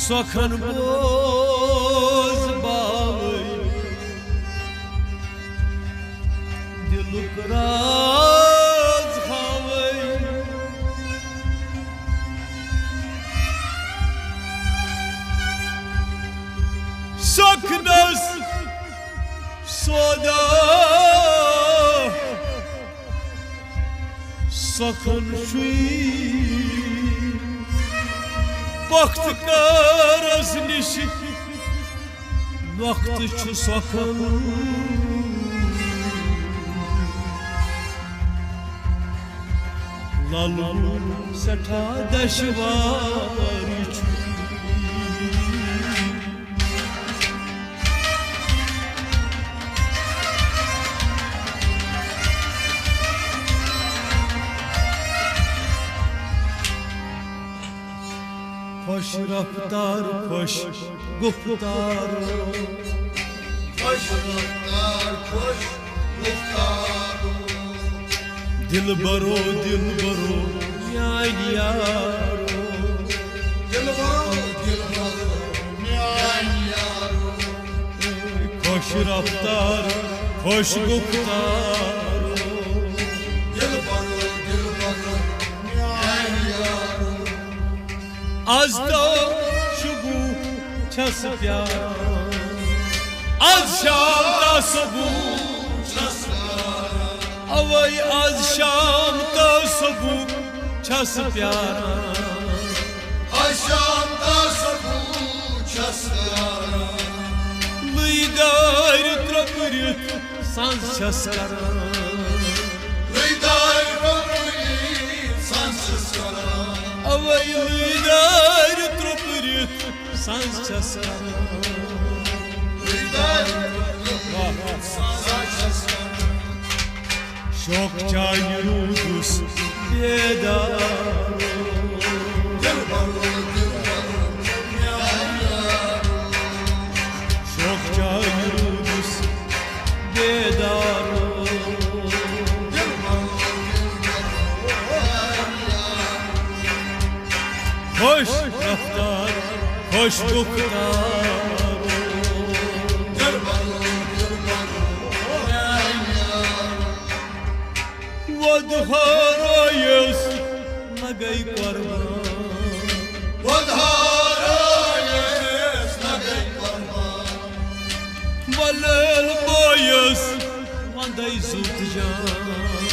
سخن بوز باوی دلک راز خاوی سکنس سودا سخن شوی وقت کارز نشی وقت چو سخن لالون سٹھا دشواری چوی خوش رفتار خوش گفتار خوش رفتار خوش گفتار دل برو یار یارو دل برو یارو خوش رفتار خوش گفتار دل برو یارو از تو شبو چس پیار از شام تا صبح چس پیارا اوی از شام تا صبح چس پیارا آشام تا صبح چس پیارا لیدار ترپریت سانس چس کرا لیدار ترپریت سانس چس کرا اوی لیدار ترپریت سانس چس کرا لیدار ترپریت سانس چس کرا شوق چای روز بیدار دل برو یارو شوق چای روز بیدار دل برو خوش رفتار خوش گفتار دل برو ودهارایس نگی قربان ودهارایس نگی قربان ولل بایس وندی زود جان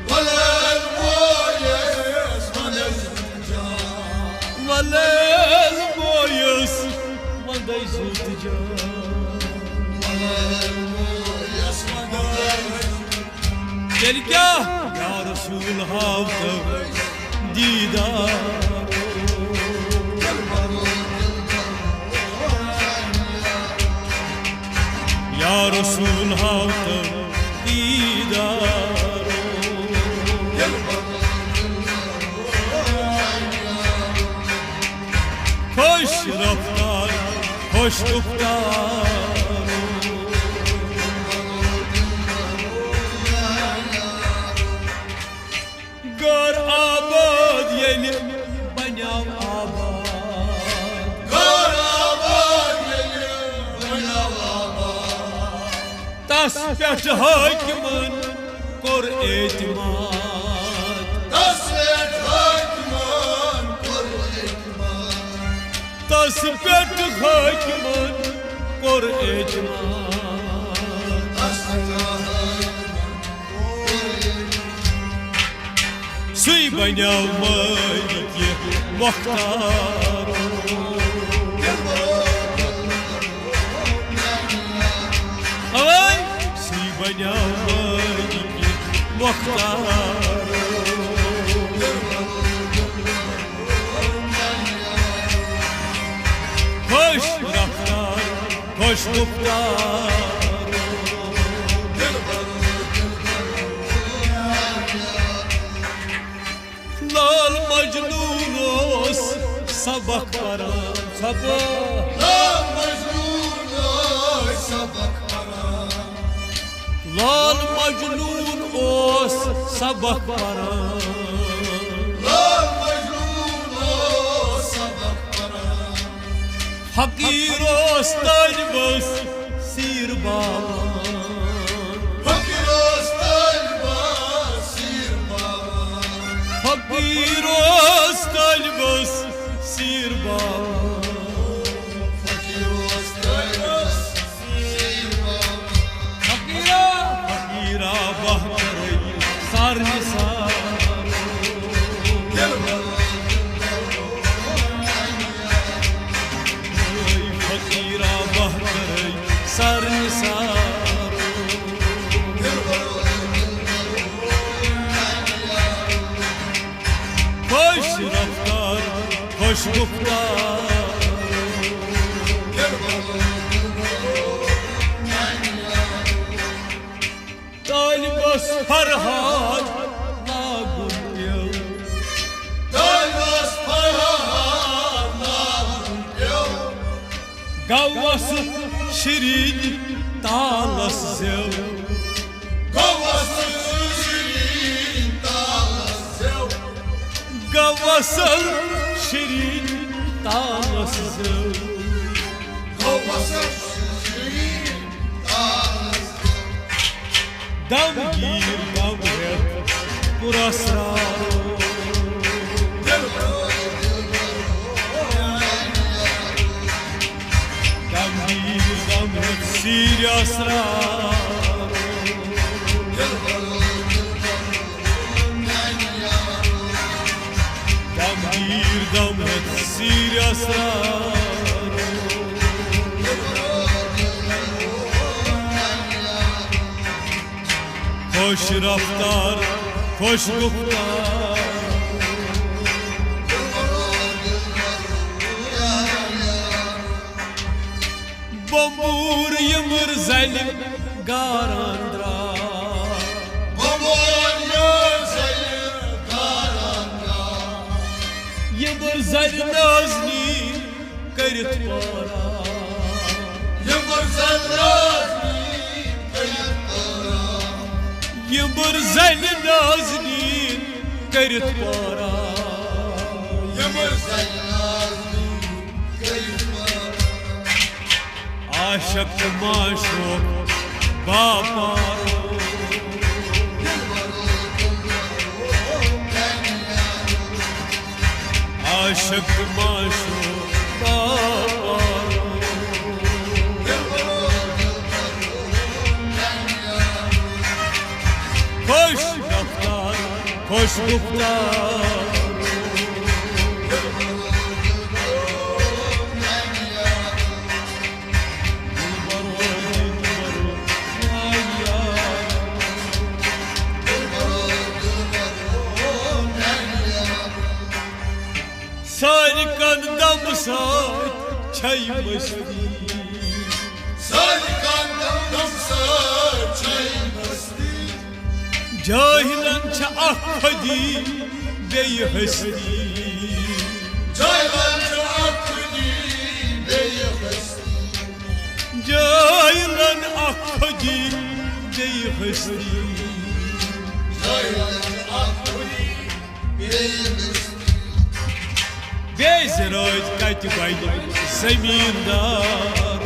ولل بایس وندی زود جان ولل بایس وندی زود جان ولل بایس وندی دلگاه یا رسول حافظ دیدار یا رسول حافظ دیدار خوش رفتار خوش گفتار گر آباد یلی بنیام آباد گر آباد یلی بنیام آباد تس پیٹ حاکمن کور اعتماد تس پیٹ حاکمن کور اعتماد تس پیٹ حاکمن کور اعتماد تس پیٹ سوی بنیاو مالک مختار اوی سوی بنیاو مالک مختار خوش رفتار خوش گفتار لال مجنون اوس سبق پران سبق لال مجنون اوس سبق پران لال مجنون اوس سبق پران لال مجنون اوس سبق پران Fakir ostalbos sir baba Fakir ostalba sir baba Fakir ostalbos sir baba Fakir ostalba sir baba Fakira bahtaray sar nisar Gel baba Fakira bahtaray sar nisar Koş raftar, koş guftar Talibos farhat nagum yav Dalmas parhan nağım yok Gavvası şirin talas zev Kovası şirin dağlas yok Gavvası şirin talas zev Kovası şirin dağlas Dam gir dam et burasrar Gel baba Dam gir dam et siryasrar Gel baba Dam gir dam et siryasrar Koş raftar, koş guftar Bombur yımır zalim garandra Babon gözeli karanga Yımır zalim nazni karit para Yımır zerrazli kayıp para Yımır zalim nazni karit para Yımır zerrazli kayıp para Aşık maşuk bapar Aşık maşuk bapar Koş raftar, koş guftar Sarıkanda musat çaymıştı Sarıkandan damsa çay bastı Cahilança akkadi beyhesti Caylanca akıdi beyefesti Cahilan akkadi beyhesti Caylanca akıdi beyefesti Bezroid katibay zemindar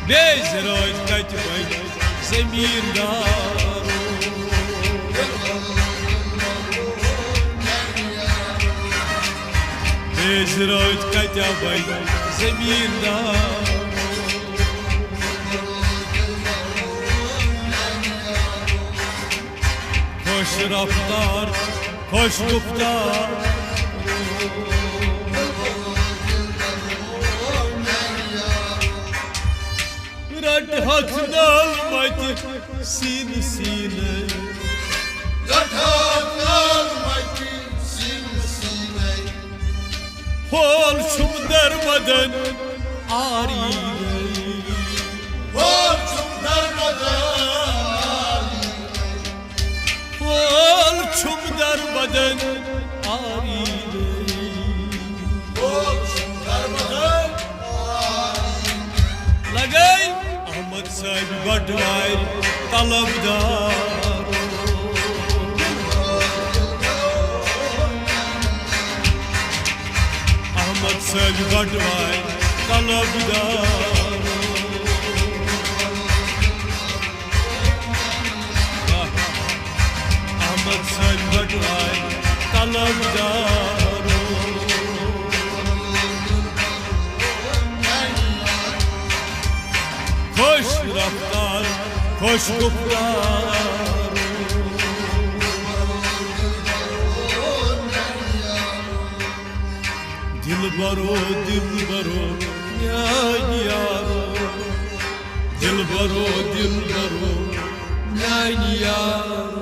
Bezroid katibay zemindar Bezroid katibay zemindar Koş raftar, koş guftar Radhat dalmadı sine sine Yatak almaydı sinsine Hol şum dermadan arine Borçum darmadan Hol şum dermadan arine Borçum darmadan Lagay Ahmet Said Badvay talabdar Sel Badwai Talabdar Ahmad Sel Badwai Talabdar Hoş raftar, hoş gufrar Dilbaro, dilbaro, nyan yaro Dilbaro, nyan yaro